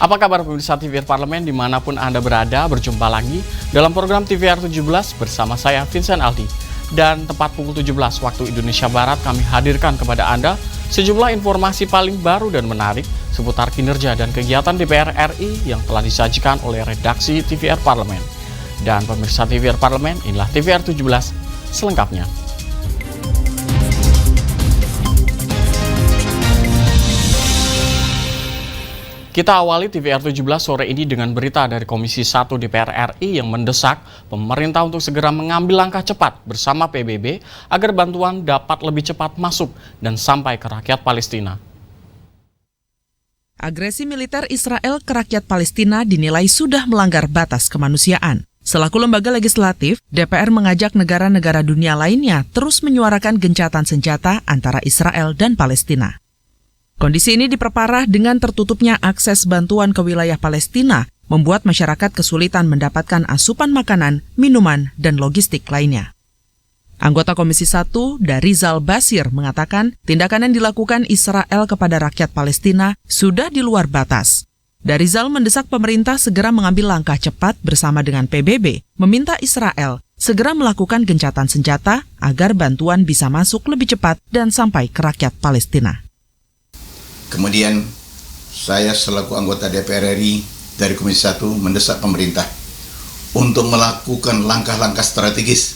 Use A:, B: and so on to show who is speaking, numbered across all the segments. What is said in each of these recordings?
A: Apa kabar pemirsa TVR Parlemen dimanapun Anda berada, berjumpa lagi dalam program TVR 17 bersama saya Vincent Aldi. Dan tepat pukul 17 waktu Indonesia Barat kami hadirkan kepada Anda sejumlah informasi paling baru dan menarik seputar kinerja dan kegiatan DPR RI yang telah disajikan oleh redaksi TVR Parlemen. Dan pemirsa TVR Parlemen, inilah TVR 17 selengkapnya. Kita awali TVR 17 sore ini dengan berita dari Komisi 1 DPR RI yang mendesak pemerintah untuk segera mengambil langkah cepat bersama PBB agar bantuan dapat lebih cepat masuk dan sampai ke rakyat Palestina.
B: Agresi militer Israel ke rakyat Palestina dinilai sudah melanggar batas kemanusiaan. Selaku lembaga legislatif, DPR mengajak negara-negara dunia lainnya terus menyuarakan gencatan senjata antara Israel dan Palestina. Kondisi ini diperparah dengan tertutupnya akses bantuan ke wilayah Palestina, membuat masyarakat kesulitan mendapatkan asupan makanan, minuman, dan logistik lainnya. Anggota Komisi 1, Darizal Basir, mengatakan tindakan yang dilakukan Israel kepada rakyat Palestina sudah di luar batas. Darizal mendesak pemerintah segera mengambil langkah cepat bersama dengan PBB, meminta Israel segera melakukan gencatan senjata agar bantuan bisa masuk lebih cepat dan sampai ke rakyat Palestina.
C: Kemudian saya selaku anggota DPR RI dari Komisi 1 mendesak pemerintah untuk melakukan langkah-langkah strategis.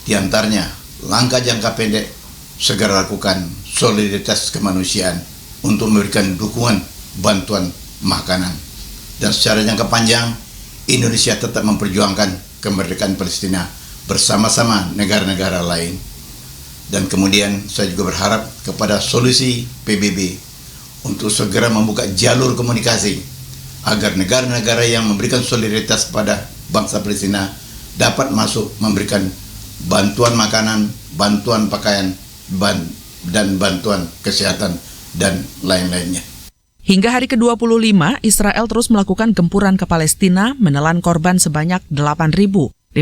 C: Di antaranya langkah jangka pendek segera lakukan solidaritas kemanusiaan untuk memberikan dukungan bantuan makanan. Dan secara jangka panjang Indonesia tetap memperjuangkan kemerdekaan Palestina bersama-sama negara-negara lain. Dan kemudian saya juga berharap kepada solusi PBB untuk segera membuka jalur komunikasi agar negara-negara yang memberikan solidaritas kepada bangsa Palestina dapat masuk memberikan bantuan makanan, bantuan pakaian, dan bantuan kesehatan, dan lain-lainnya.
B: Hingga hari ke-25, Israel terus melakukan gempuran ke Palestina, menelan korban sebanyak 8.525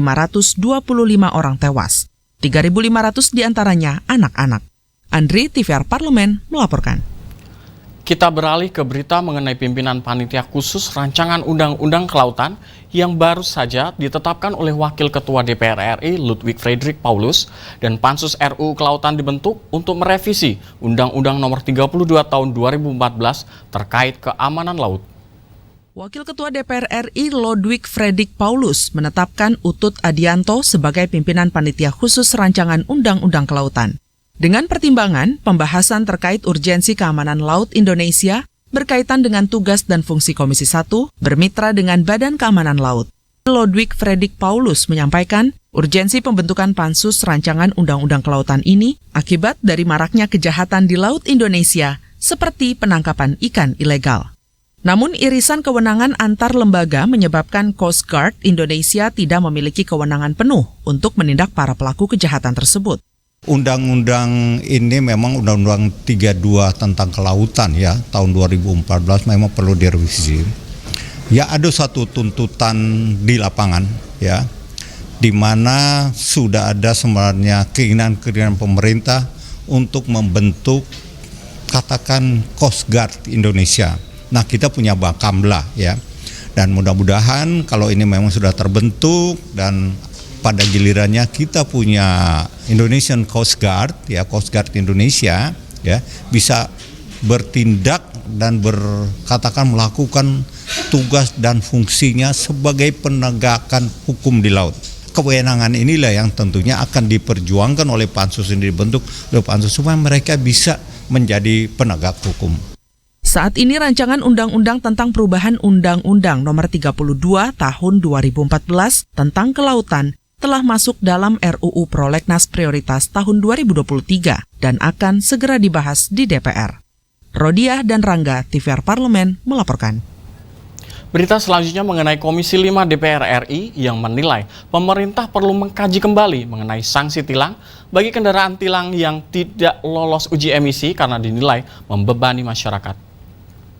B: orang tewas. 3.500 diantaranya anak-anak. Andri, TVR Parlemen, melaporkan.
A: Kita beralih ke berita mengenai pimpinan Panitia Khusus Rancangan Undang-Undang Kelautan yang baru saja ditetapkan oleh Wakil Ketua DPR RI Ludwig Fredrik Paulus dan Pansus RUU Kelautan dibentuk untuk merevisi Undang-Undang Nomor 32 Tahun 2014 terkait keamanan laut.
B: Wakil Ketua DPR RI Ludwig Fredrik Paulus menetapkan Utut Adianto sebagai pimpinan Panitia Khusus Rancangan Undang-Undang Kelautan. Dengan pertimbangan, pembahasan terkait urgensi keamanan laut Indonesia berkaitan dengan tugas dan fungsi Komisi 1 bermitra dengan Badan Keamanan Laut. Ludwig Fredrik Paulus menyampaikan urgensi pembentukan Pansus Rancangan Undang-Undang Kelautan ini akibat dari maraknya kejahatan di Laut Indonesia seperti penangkapan ikan ilegal. Namun irisan kewenangan antar lembaga menyebabkan Coast Guard Indonesia tidak memiliki kewenangan penuh untuk menindak para pelaku kejahatan tersebut.
D: Undang-undang ini memang Undang-Undang 32 tentang kelautan ya, tahun 2014 memang perlu direvisi. Ya ada satu tuntutan di lapangan ya, di mana sudah ada sebenarnya keinginan pemerintah untuk membentuk katakan Coast Guard Indonesia. Nah kita punya Bakamla ya, dan mudah-mudahan kalau ini memang sudah terbentuk dan pada gilirannya kita punya Indonesian Coast Guard ya, Coast Guard Indonesia ya, bisa bertindak dan katakan melakukan tugas dan fungsinya sebagai penegakan hukum di laut. Kewenangan inilah yang tentunya akan diperjuangkan oleh Pansus ini, dibentuk oleh Pansus supaya mereka bisa menjadi penegak hukum.
B: Saat ini rancangan undang-undang tentang perubahan Undang-Undang Nomor 32 Tahun 2014 tentang kelautan telah masuk dalam RUU Prolegnas Prioritas tahun 2023 dan akan segera dibahas di DPR. Rodiah dan Rangga, TVR Parlemen, melaporkan.
A: Berita selanjutnya mengenai Komisi 5 DPR RI yang menilai pemerintah perlu mengkaji kembali mengenai sanksi tilang bagi kendaraan tilang yang tidak lolos uji emisi karena dinilai membebani masyarakat.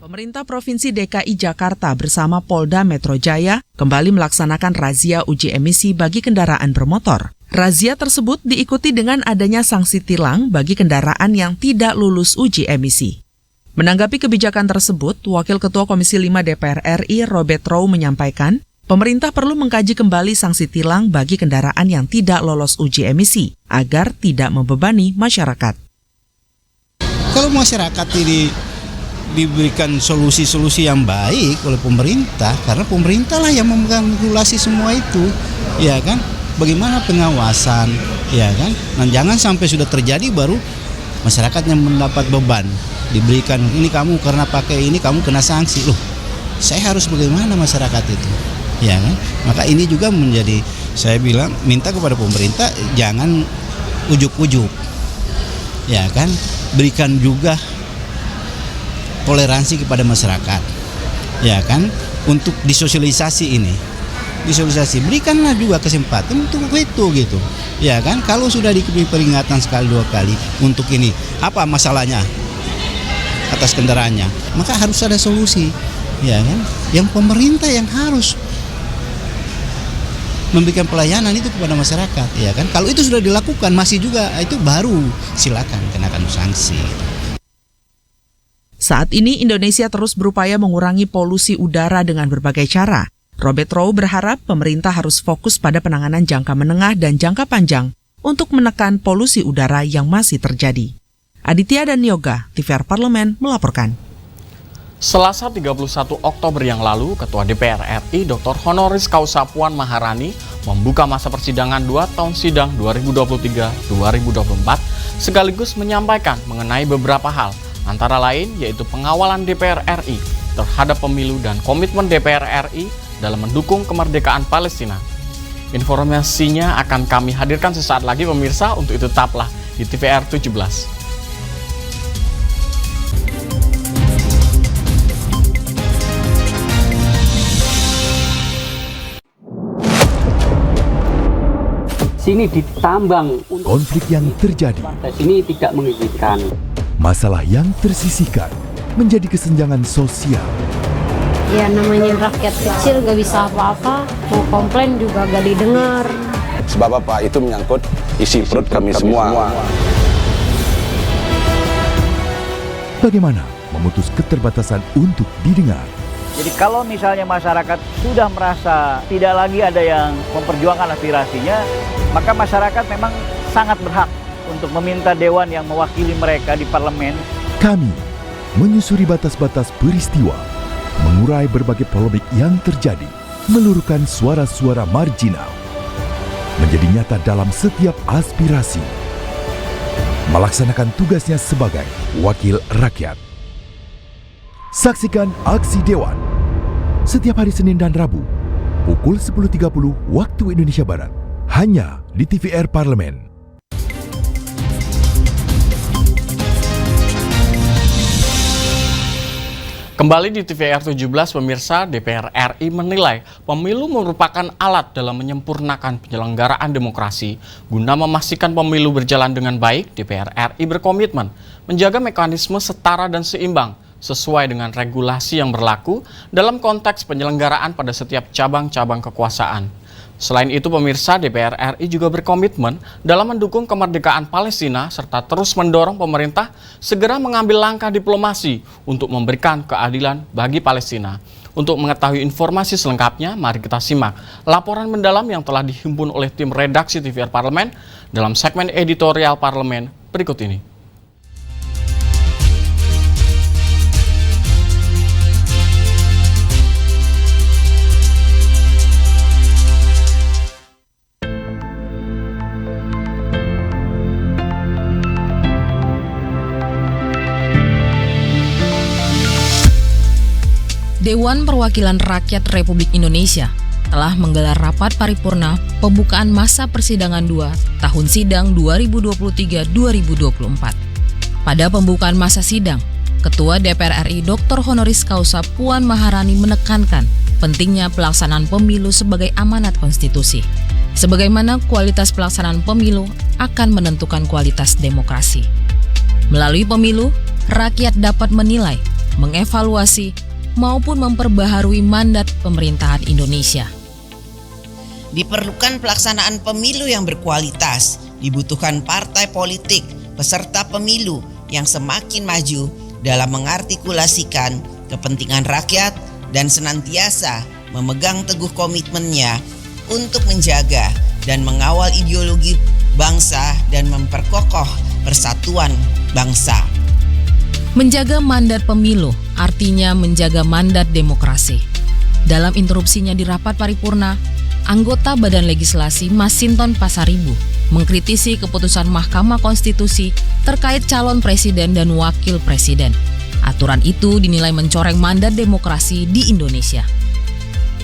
B: Pemerintah Provinsi DKI Jakarta bersama Polda Metro Jaya kembali melaksanakan razia uji emisi bagi kendaraan bermotor. Razia tersebut diikuti dengan adanya sanksi tilang bagi kendaraan yang tidak lulus uji emisi. Menanggapi kebijakan tersebut, Wakil Ketua Komisi 5 DPR RI Robert Rowe menyampaikan, pemerintah perlu mengkaji kembali sanksi tilang bagi kendaraan yang tidak lolos uji emisi agar tidak membebani masyarakat.
E: Kalau masyarakat ini diberikan solusi-solusi yang baik oleh pemerintah, karena pemerintah lah yang memegang regulasi semua itu, ya kan? Bagaimana pengawasan, ya kan? Nah, jangan sampai sudah terjadi baru masyarakat yang mendapat beban, diberikan ini kamu karena pakai ini kamu kena sanksi. Loh, saya harus bagaimana masyarakat itu, ya kan? Maka ini juga menjadi, saya bilang minta kepada pemerintah jangan ujuk-ujuk, ya kan? Berikan juga toleransi kepada masyarakat, ya kan, untuk disosialisasi ini, berikanlah juga kesempatan untuk itu gitu, ya kan. Kalau sudah diberi peringatan sekali 2 kali untuk ini, apa masalahnya atas kendaraannya, maka harus ada solusi, ya kan. Yang pemerintah yang harus memberikan pelayanan itu kepada masyarakat, ya kan. Kalau itu sudah dilakukan masih juga itu baru silakan kenakan sanksi.
B: Saat ini Indonesia terus berupaya mengurangi polusi udara dengan berbagai cara. Robert Rowe berharap pemerintah harus fokus pada penanganan jangka menengah dan jangka panjang untuk menekan polusi udara yang masih terjadi. Aditya dan Yoga, TVR Parlemen melaporkan.
A: Selasa 31 Oktober yang lalu, Ketua DPR RI Dr. Honoris Causa Puan Maharani membuka masa persidangan 2 tahun sidang 2023-2024 sekaligus menyampaikan mengenai beberapa hal, antara lain yaitu pengawalan DPR RI terhadap pemilu dan komitmen DPR RI dalam mendukung kemerdekaan Palestina. Informasinya akan kami hadirkan sesaat lagi pemirsa, untuk itu tetaplah di TVR 17.
F: Sini ditambang.
G: Konflik yang terjadi,
F: Sini tidak mengizinkan.
G: masalah yang tersisihkan menjadi kesenjangan sosial.
H: Ya namanya rakyat kecil gak bisa apa-apa, mau komplain juga gak didengar.
I: Sebab apa? Itu menyangkut isi perut kami semua.
G: Bagaimana memutus keterbatasan untuk didengar?
J: Jadi kalau misalnya masyarakat sudah merasa tidak lagi ada yang memperjuangkan aspirasinya, maka masyarakat memang sangat berhak untuk meminta dewan yang mewakili mereka di parlemen.
G: Kami menyusuri batas-batas peristiwa, mengurai berbagai polemik yang terjadi, meluruhkan suara-suara marginal, menjadi nyata dalam setiap aspirasi, melaksanakan tugasnya sebagai wakil rakyat. Saksikan Aksi Dewan setiap hari Senin dan Rabu pukul 10.30 waktu Indonesia Barat, hanya di TVR Parlemen.
A: Kembali di TVR 17 pemirsa, DPR RI menilai pemilu merupakan alat dalam menyempurnakan penyelenggaraan demokrasi. Guna memastikan pemilu berjalan dengan baik, DPR RI berkomitmen menjaga mekanisme setara dan seimbang sesuai dengan regulasi yang berlaku dalam konteks penyelenggaraan pada setiap cabang-cabang kekuasaan. Selain itu pemirsa, DPR RI juga berkomitmen dalam mendukung kemerdekaan Palestina serta terus mendorong pemerintah segera mengambil langkah diplomasi untuk memberikan keadilan bagi Palestina. Untuk mengetahui informasi selengkapnya, mari kita simak laporan mendalam yang telah dihimpun oleh tim redaksi TVR Parlemen dalam segmen editorial Parlemen berikut ini.
K: Dewan Perwakilan Rakyat Republik Indonesia telah menggelar rapat paripurna pembukaan masa persidangan 2 tahun sidang 2023-2024. Pada pembukaan masa sidang, Ketua DPR RI Dr. Honoris Causa Puan Maharani menekankan pentingnya pelaksanaan pemilu sebagai amanat konstitusi. Sebagaimana kualitas pelaksanaan pemilu akan menentukan kualitas demokrasi. Melalui pemilu, rakyat dapat menilai, mengevaluasi, maupun memperbaharui mandat pemerintahan Indonesia.
L: Diperlukan pelaksanaan pemilu yang berkualitas, dibutuhkan partai politik, peserta pemilu yang semakin maju, dalam mengartikulasikan kepentingan rakyat dan senantiasa memegang teguh komitmennya untuk menjaga dan mengawal ideologi bangsa dan memperkokoh persatuan bangsa.
K: Menjaga mandat pemilu artinya menjaga mandat demokrasi. Dalam interupsinya di rapat paripurna, anggota Badan Legislasi Masinton Pasaribu mengkritisi keputusan Mahkamah Konstitusi terkait calon presiden dan wakil presiden. Aturan itu dinilai mencoreng mandat demokrasi di Indonesia.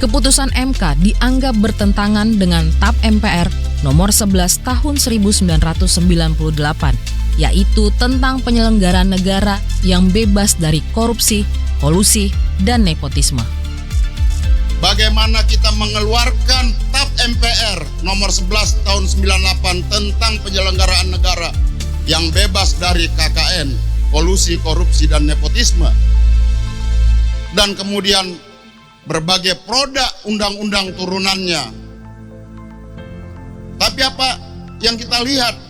K: Keputusan MK dianggap bertentangan dengan TAP MPR nomor 11 tahun 1998, yaitu tentang penyelenggaraan negara yang bebas dari korupsi, kolusi, dan nepotisme.
M: Bagaimana kita mengeluarkan TAP MPR nomor 11 tahun 98 tentang penyelenggaraan negara yang bebas dari KKN, kolusi, korupsi, dan nepotisme. Dan kemudian berbagai produk undang-undang turunannya. Tapi apa yang kita lihat?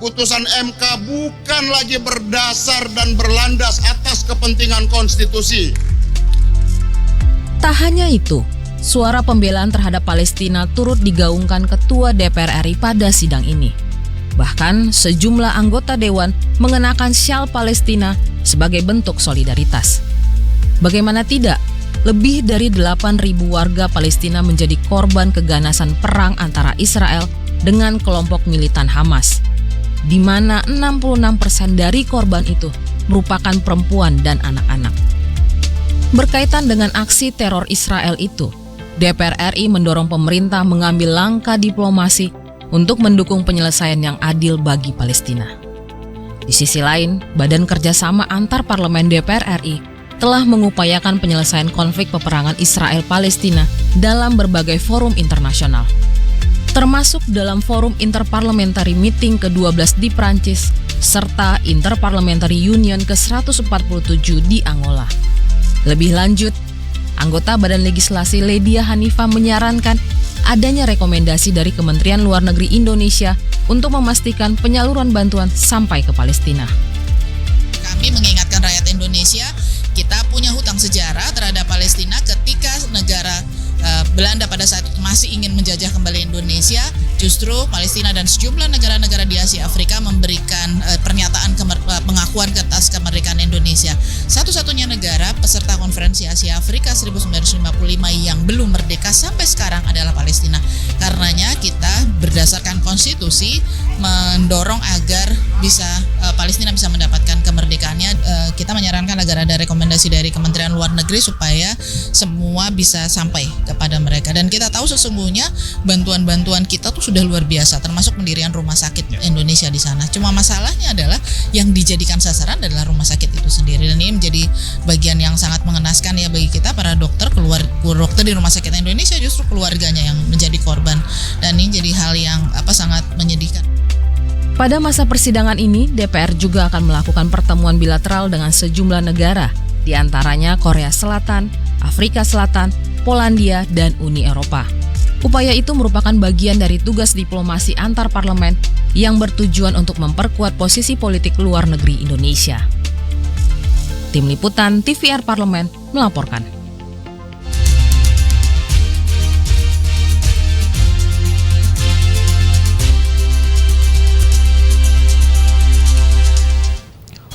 M: Putusan MK bukan lagi berdasar dan berlandas atas kepentingan konstitusi.
K: Tak hanya itu, suara pembelaan terhadap Palestina turut digaungkan Ketua DPR RI pada sidang ini. Bahkan sejumlah anggota Dewan mengenakan syal Palestina sebagai bentuk solidaritas. Bagaimana tidak, lebih dari 8.000 warga Palestina menjadi korban keganasan perang antara Israel dengan kelompok militan Hamas, di mana 66% dari korban itu merupakan perempuan dan anak-anak. Berkaitan dengan aksi teror Israel itu, DPR RI mendorong pemerintah mengambil langkah diplomasi untuk mendukung penyelesaian yang adil bagi Palestina. Di sisi lain, Badan Kerjasama Antar Parlemen DPR RI telah mengupayakan penyelesaian konflik peperangan Israel-Palestina dalam berbagai forum internasional, termasuk dalam Forum Interparliamentary Meeting ke-12 di Prancis, serta Interparliamentary Union ke-147 di Angola. Lebih lanjut, anggota Badan Legislasi Ledia Hanifah menyarankan adanya rekomendasi dari Kementerian Luar Negeri Indonesia untuk memastikan penyaluran bantuan sampai ke Palestina.
N: Kami mengingatkan rakyat Indonesia, kita punya hutang sejarah terhadap Palestina ketika negara Belanda pada saat itu masih ingin menjajah kembali Indonesia. Justru Palestina dan sejumlah negara-negara di Asia Afrika memberikan pernyataan pengakuan atas kemerdekaan Indonesia. Satu-satunya negara peserta konferensi Asia Afrika 1955 yang belum merdeka sampai sekarang adalah Palestina. Karenanya kita berdasarkan konstitusi mendorong agar Palestina bisa mendapatkan kemerdekaannya. Kita menyarankan agar ada rekomendasi dari Kementerian Luar Negeri supaya semua bisa sampai kepada mereka. Dan kita tahu sesungguhnya bantuan-bantuan kita tuh sudah luar biasa, termasuk pendirian rumah sakit Indonesia di sana. Cuma masalahnya adalah yang dijadikan sasaran adalah rumah sakit itu sendiri, dan ini menjadi bagian yang sangat mengenaskan ya bagi kita para dokter. Dokter di rumah sakit Indonesia justru keluarganya yang menjadi korban, dan ini jadi hal yang sangat menyedihkan.
K: Pada masa persidangan ini, DPR juga akan melakukan pertemuan bilateral dengan sejumlah negara, di antaranya Korea Selatan, Afrika Selatan, Polandia, dan Uni Eropa. Upaya itu merupakan bagian dari tugas diplomasi antar parlemen yang bertujuan untuk memperkuat posisi politik luar negeri Indonesia. Tim Liputan TVR Parlemen melaporkan.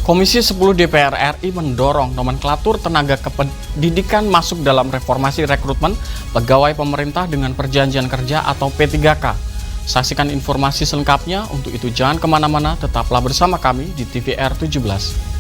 A: Komisi 10 DPR RI mendorong nomenklatur tenaga kependidikan masuk dalam reformasi rekrutmen pegawai pemerintah dengan perjanjian kerja atau P3K. Saksikan informasi selengkapnya. Untuk itu jangan kemana-mana, tetaplah bersama kami di TVR 17.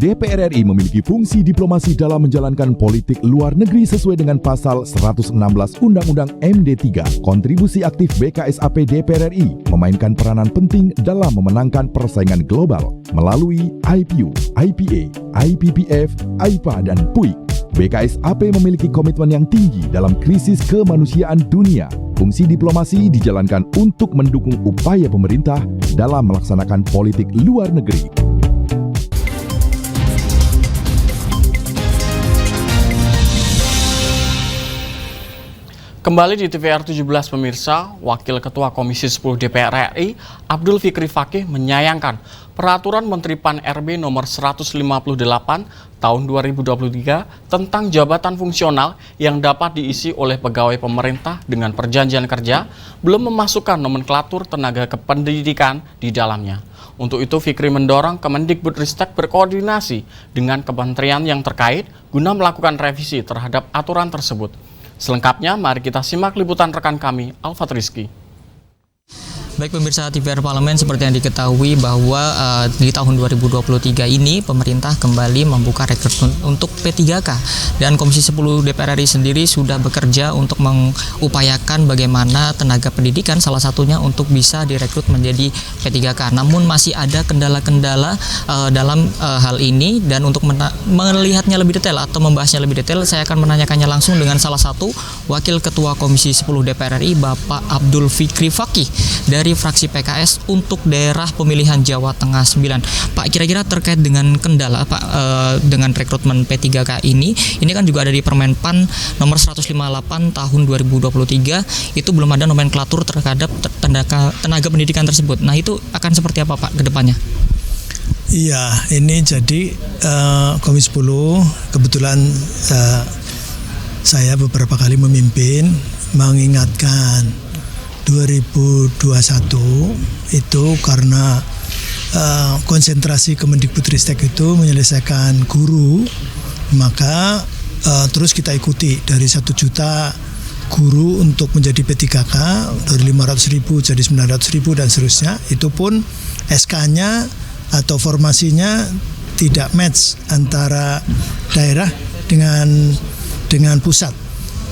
G: DPR RI memiliki fungsi diplomasi dalam menjalankan politik luar negeri sesuai dengan pasal 116 Undang-Undang MD3. Kontribusi aktif BKSAP DPR RI memainkan peranan penting dalam memenangkan persaingan global melalui IPU, IPA, IPPF, IPA, dan PUIK. BKSAP memiliki komitmen yang tinggi dalam krisis kemanusiaan dunia. Fungsi diplomasi dijalankan untuk mendukung upaya pemerintah dalam melaksanakan politik luar negeri.
A: Kembali di TVR 17 pemirsa, Wakil Ketua Komisi 10 DPR RI, Abdul Fikri Fakih menyayangkan Peraturan Menteri Pan-RB nomor 158 tahun 2023 tentang jabatan fungsional yang dapat diisi oleh pegawai pemerintah dengan perjanjian kerja belum memasukkan nomenklatur tenaga kependidikan di dalamnya. Untuk itu, Fikri mendorong Kemendikbudristek berkoordinasi dengan kementerian yang terkait guna melakukan revisi terhadap aturan tersebut. Selengkapnya, mari kita simak liputan rekan kami, Alfat Rizky.
O: Baik pemirsa TVR Parlemen, seperti yang diketahui bahwa di tahun 2023 ini pemerintah kembali membuka rekrutmen untuk P3K dan Komisi 10 DPR RI sendiri sudah bekerja untuk mengupayakan bagaimana tenaga pendidikan salah satunya untuk bisa direkrut menjadi P3K. Namun masih ada kendala-kendala dalam hal ini, dan untuk melihatnya lebih detail atau membahasnya lebih detail, saya akan menanyakannya langsung dengan salah satu Wakil Ketua Komisi 10 DPR RI, Bapak Abdul Fikri Fakih dari fraksi PKS untuk daerah pemilihan Jawa Tengah 9. Pak, kira-kira terkait dengan kendala Pak dengan rekrutmen P3K ini kan juga ada di Permen PAN nomor 158 tahun 2023, itu belum ada nomenklatur terhadap tenaga pendidikan tersebut. Nah, itu akan seperti apa Pak ke depannya?
P: Iya, ini jadi Komisi 10 kebetulan saya beberapa kali memimpin mengingatkan 2021 itu karena konsentrasi Kemendikbudristek itu menyelesaikan guru, maka terus kita ikuti dari 1 juta guru untuk menjadi P3K dari 500.000 jadi 900.000 dan seterusnya. Itu pun SK-nya atau formasinya tidak match antara daerah dengan pusat.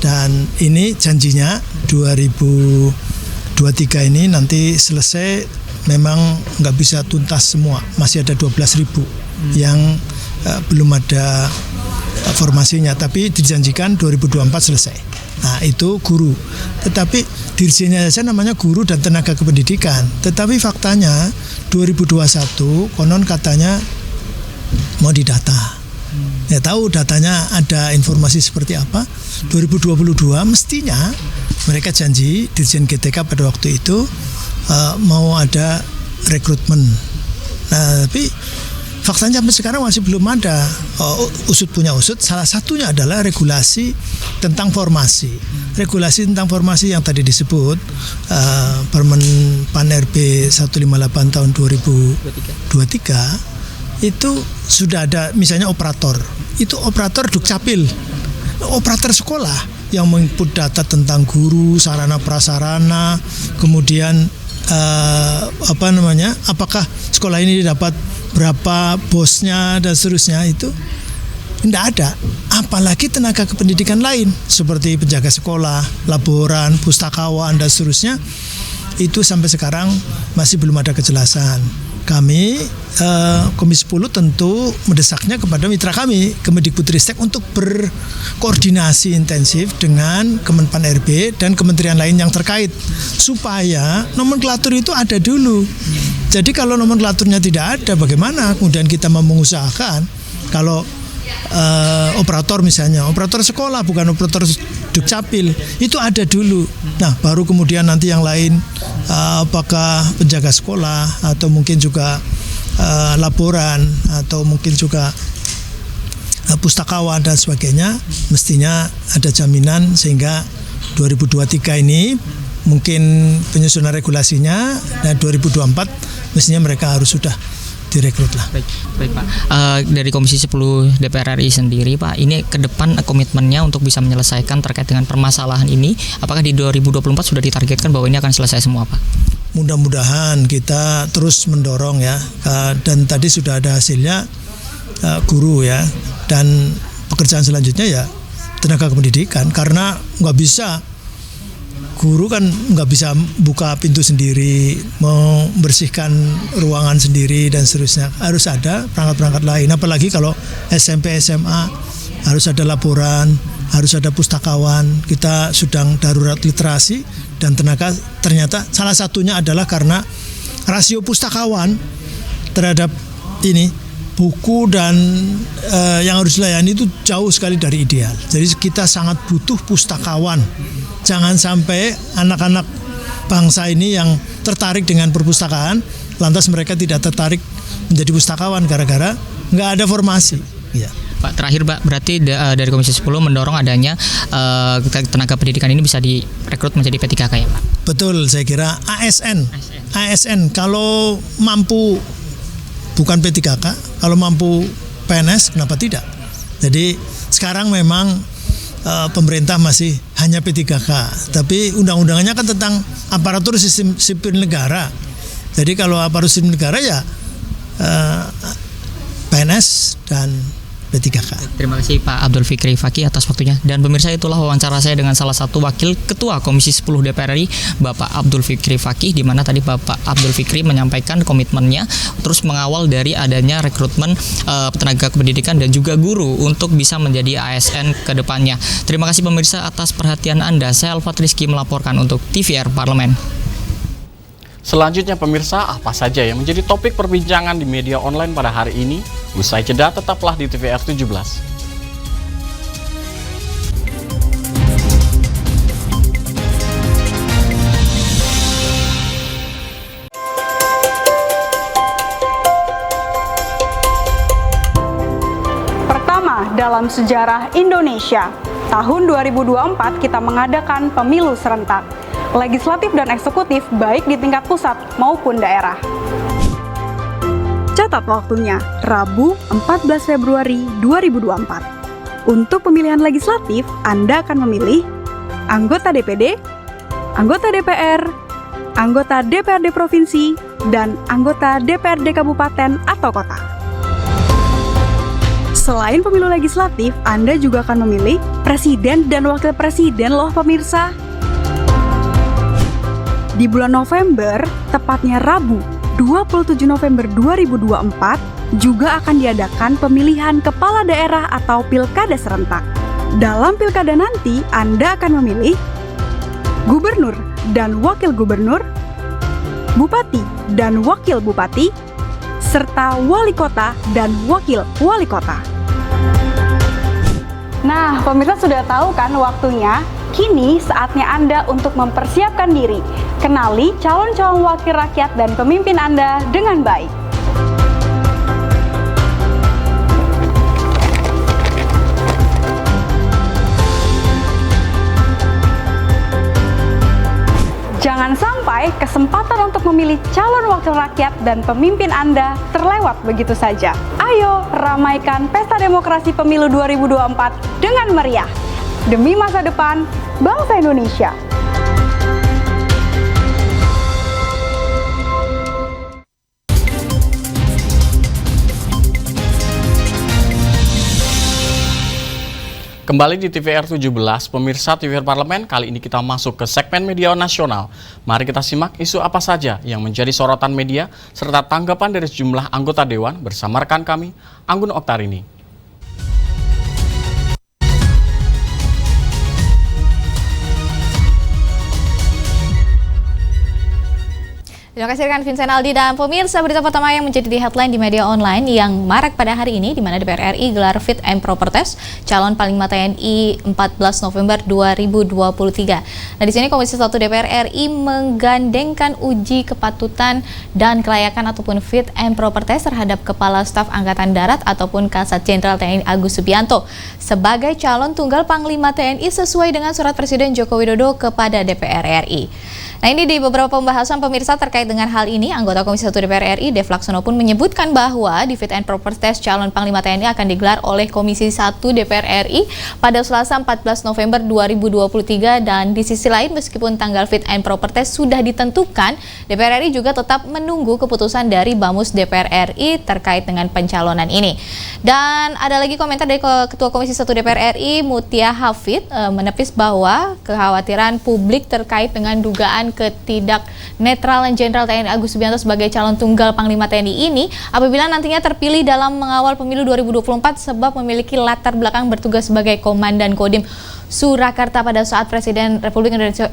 P: Dan ini janjinya 2023 ini nanti selesai, memang nggak bisa tuntas semua, masih ada 12.000 yang belum ada formasinya, tapi dijanjikan 2024 selesai. Nah, itu guru. Tetapi dirjennya saja namanya guru dan tenaga kependidikan. Tetapi faktanya 2021 konon katanya mau didata. Ya tahu datanya ada informasi seperti apa. 2022 mestinya mereka janji Dirjen GTK pada waktu itu mau ada rekrutmen. Nah, tapi faktanya sampai sekarang masih belum ada. Usut punya usut, salah satunya adalah regulasi tentang formasi. Regulasi tentang formasi yang tadi disebut Permen Pan-RB 158 tahun 2023 itu sudah ada, misalnya operator. Itu operator Dukcapil, operator sekolah yang menginput data tentang guru, sarana prasarana, kemudian apakah sekolah ini dapat berapa bosnya dan seterusnya, itu tidak ada. Apalagi tenaga kependidikan lain seperti penjaga sekolah, laboran, pustakawan dan seterusnya, itu sampai sekarang masih belum ada kejelasan. Kami Komisi 10 tentu mendesaknya kepada mitra kami Kemendikbudristek untuk berkoordinasi intensif dengan Kemenpan RB dan kementerian lain yang terkait supaya nomenklatur itu ada dulu. Jadi kalau nomenklaturnya tidak ada, bagaimana kemudian kita mau mengusahakan kalau operator misalnya, operator sekolah bukan operator Dukcapil, itu ada dulu. Nah, baru kemudian nanti yang lain apakah penjaga sekolah atau mungkin juga laboran atau mungkin juga pustakawan dan sebagainya, mestinya ada jaminan sehingga 2023 ini mungkin penyusunan regulasinya, dan 2024 mestinya mereka harus sudah direkrut lah.
O: Baik Pak. Dari Komisi 10 DPR RI sendiri Pak, ini ke depan komitmennya untuk bisa menyelesaikan terkait dengan permasalahan ini, apakah di 2024 sudah ditargetkan bahwa ini akan selesai semua Pak?
P: Mudah-mudahan kita terus mendorong ya, dan tadi sudah ada hasilnya guru ya, dan pekerjaan selanjutnya ya tenaga kependidikan, karena nggak bisa guru kan nggak bisa buka pintu sendiri, membersihkan ruangan sendiri dan seterusnya. Harus ada perangkat-perangkat lain. Apalagi kalau SMP, SMA harus ada laporan, harus ada pustakawan. Kita sedang darurat literasi dan tenaga. Ternyata salah satunya adalah karena rasio pustakawan terhadap ini buku dan yang harus dilayani itu jauh sekali dari ideal. Jadi kita sangat butuh pustakawan. Jangan sampai anak-anak bangsa ini yang tertarik dengan perpustakaan, lantas mereka tidak tertarik menjadi pustakawan gara-gara nggak ada formasi. Ya.
O: Pak, terakhir Pak, berarti dari Komisi 10 mendorong adanya tenaga pendidikan ini bisa direkrut menjadi P3K ya Pak?
P: Betul, saya kira ASN kalau mampu bukan P3K, kalau mampu PNS kenapa tidak? Jadi sekarang memang pemerintah masih hanya P3K, tapi undang-undangnya kan tentang aparatur sistem sipil negara. Jadi kalau aparatur sipil negara ya PNS dan P3K.
O: Terima kasih Pak Abdul Fikri Fakih atas waktunya. Dan pemirsa, itulah wawancara saya dengan salah satu wakil ketua Komisi 10 DPR RI, Bapak Abdul Fikri Fakih, di mana tadi Bapak Abdul Fikri menyampaikan komitmennya terus mengawal dari adanya rekrutmen tenaga kependidikan dan juga guru untuk bisa menjadi ASN ke depannya. Terima kasih pemirsa atas perhatian Anda. Saya Alfat Rizky melaporkan untuk TVR Parlemen.
A: Selanjutnya pemirsa, apa saja yang menjadi topik perbincangan di media online pada hari ini? Usai jeda, tetaplah di TVR 17.
Q: Pertama dalam sejarah Indonesia, tahun 2024 kita mengadakan pemilu serentak. Legislatif dan eksekutif baik di tingkat pusat maupun daerah. Catat waktunya, Rabu 14 Februari 2024. Untuk pemilihan legislatif, Anda akan memilih anggota DPD, anggota DPR, anggota DPRD Provinsi, dan anggota DPRD Kabupaten atau Kota. Selain pemilu legislatif, Anda juga akan memilih presiden dan wakil presiden loh pemirsa. Di bulan November, tepatnya Rabu 27 November 2024, juga akan diadakan pemilihan kepala daerah atau pilkada serentak. Dalam pilkada nanti, Anda akan memilih gubernur dan wakil gubernur, bupati dan wakil bupati, serta wali kota dan wakil wali kota. Nah, pemirsa sudah tahu kan waktunya? Kini saatnya Anda untuk mempersiapkan diri. Kenali calon-calon wakil rakyat dan pemimpin Anda dengan baik. Jangan sampai kesempatan untuk memilih calon wakil rakyat dan pemimpin Anda terlewat begitu saja. Ayo ramaikan Pesta Demokrasi Pemilu 2024 dengan meriah. Demi masa depan bangsa Indonesia.
A: Kembali di TVR 17, pemirsa TVR Parlemen, kali ini kita masuk ke segmen media nasional. Mari kita simak isu apa saja yang menjadi sorotan media, serta tanggapan dari sejumlah anggota Dewan bersama rekan kami, Anggun Oktarini.
R: Terima kasih rekan Vincent Aldi dan pemirsa, berita pertama yang menjadi di headline di media online yang marak pada hari ini, di mana DPR RI gelar fit and proper test calon Panglima TNI 14 November 2023. Nah, di sini Komisi 1 DPR RI menggandengkan uji kepatutan dan kelayakan ataupun fit and proper test terhadap Kepala Staf Angkatan Darat ataupun Kasat Jenderal TNI Agus Subianto sebagai calon tunggal Panglima TNI sesuai dengan surat Presiden Joko Widodo kepada DPR RI. Nah, ini di beberapa pembahasan pemirsa terkait dengan hal ini, anggota Komisi 1 DPR RI Dev Laksono pun menyebutkan bahwa di fit and proper test calon Panglima TNI akan digelar oleh Komisi 1 DPR RI pada Selasa 14 November 2023, dan di sisi lain meskipun tanggal fit and proper test sudah ditentukan, DPR RI juga tetap menunggu keputusan dari Bamus DPR RI terkait dengan pencalonan ini. Dan ada lagi komentar dari Ketua Komisi 1 DPR RI Mutia Hafid menepis bahwa kekhawatiran publik terkait dengan dugaan ketidak netralan Jenderal TNI Agus Subianto sebagai calon tunggal Panglima TNI ini apabila nantinya terpilih dalam mengawal pemilu 2024 sebab memiliki latar belakang bertugas sebagai Komandan Kodim Surakarta pada saat Presiden Republik Indonesia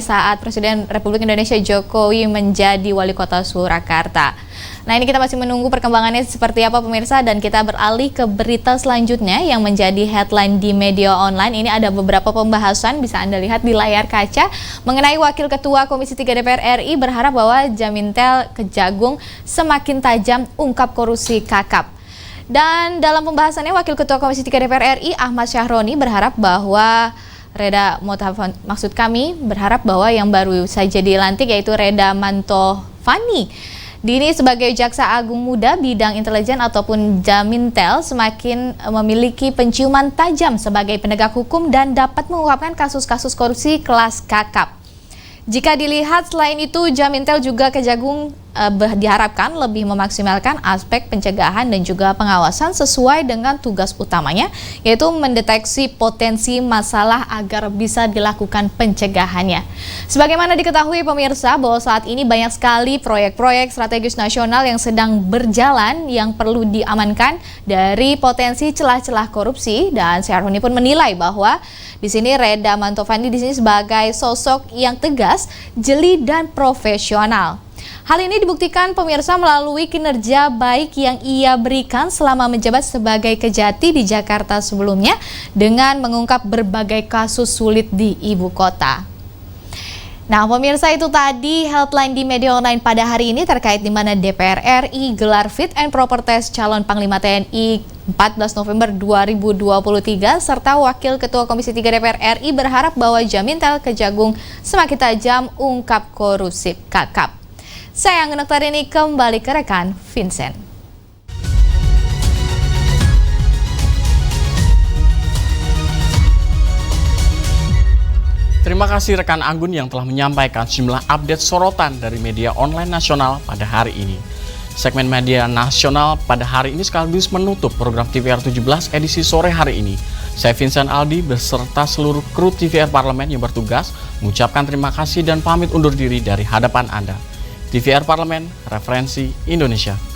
R: saat Presiden Republik Indonesia Jokowi menjadi wali kota Surakarta. Nah, ini kita masih menunggu perkembangannya seperti apa pemirsa, dan kita beralih ke berita selanjutnya yang menjadi headline di media online. Ini ada beberapa pembahasan, bisa Anda lihat di layar kaca, mengenai Wakil Ketua Komisi 3 DPR RI berharap bahwa Jamintel Kejagung semakin tajam ungkap korupsi kakap. Dan dalam pembahasannya, Wakil Ketua Komisi 3 DPR RI Ahmad Syahroni berharap bahwa berharap bahwa yang baru saja dilantik yaitu Reda Mantovani Dini sebagai Jaksa Agung Muda bidang intelijen ataupun Jamintel semakin memiliki penciuman tajam sebagai penegak hukum dan dapat mengungkapkan kasus-kasus korupsi kelas kakap. Jika dilihat selain itu, Jamintel juga Kejagung diharapkan lebih memaksimalkan aspek pencegahan dan juga pengawasan sesuai dengan tugas utamanya, yaitu mendeteksi potensi masalah agar bisa dilakukan pencegahannya. Sebagaimana diketahui pemirsa bahwa saat ini banyak sekali proyek-proyek strategis nasional yang sedang berjalan yang perlu diamankan dari potensi celah-celah korupsi, dan Syahroni pun menilai bahwa di sini Reda Mantovani di sini sebagai sosok yang tegas, jeli dan profesional. Hal ini dibuktikan pemirsa melalui kinerja baik yang ia berikan selama menjabat sebagai Kejati di Jakarta sebelumnya dengan mengungkap berbagai kasus sulit di ibu kota. Nah pemirsa, itu tadi headline di media online pada hari ini terkait di mana DPR RI gelar fit and proper test calon Panglima TNI 14 November 2023 serta Wakil Ketua Komisi 3 DPR RI berharap bahwa Jamintel Kejagung semakin tajam ungkap korupsi kakap. Saya Anggun Oktarini kembali ke rekan Vincent.
A: Terima kasih rekan Anggun yang telah menyampaikan sejumlah update sorotan dari media online nasional pada hari ini. Segmen media nasional pada hari ini sekaligus menutup program TVR 17 edisi sore hari ini. Saya Vincent Aldi beserta seluruh kru TVR Parlemen yang bertugas mengucapkan terima kasih dan pamit undur diri dari hadapan Anda. TVR Parlemen, referensi Indonesia.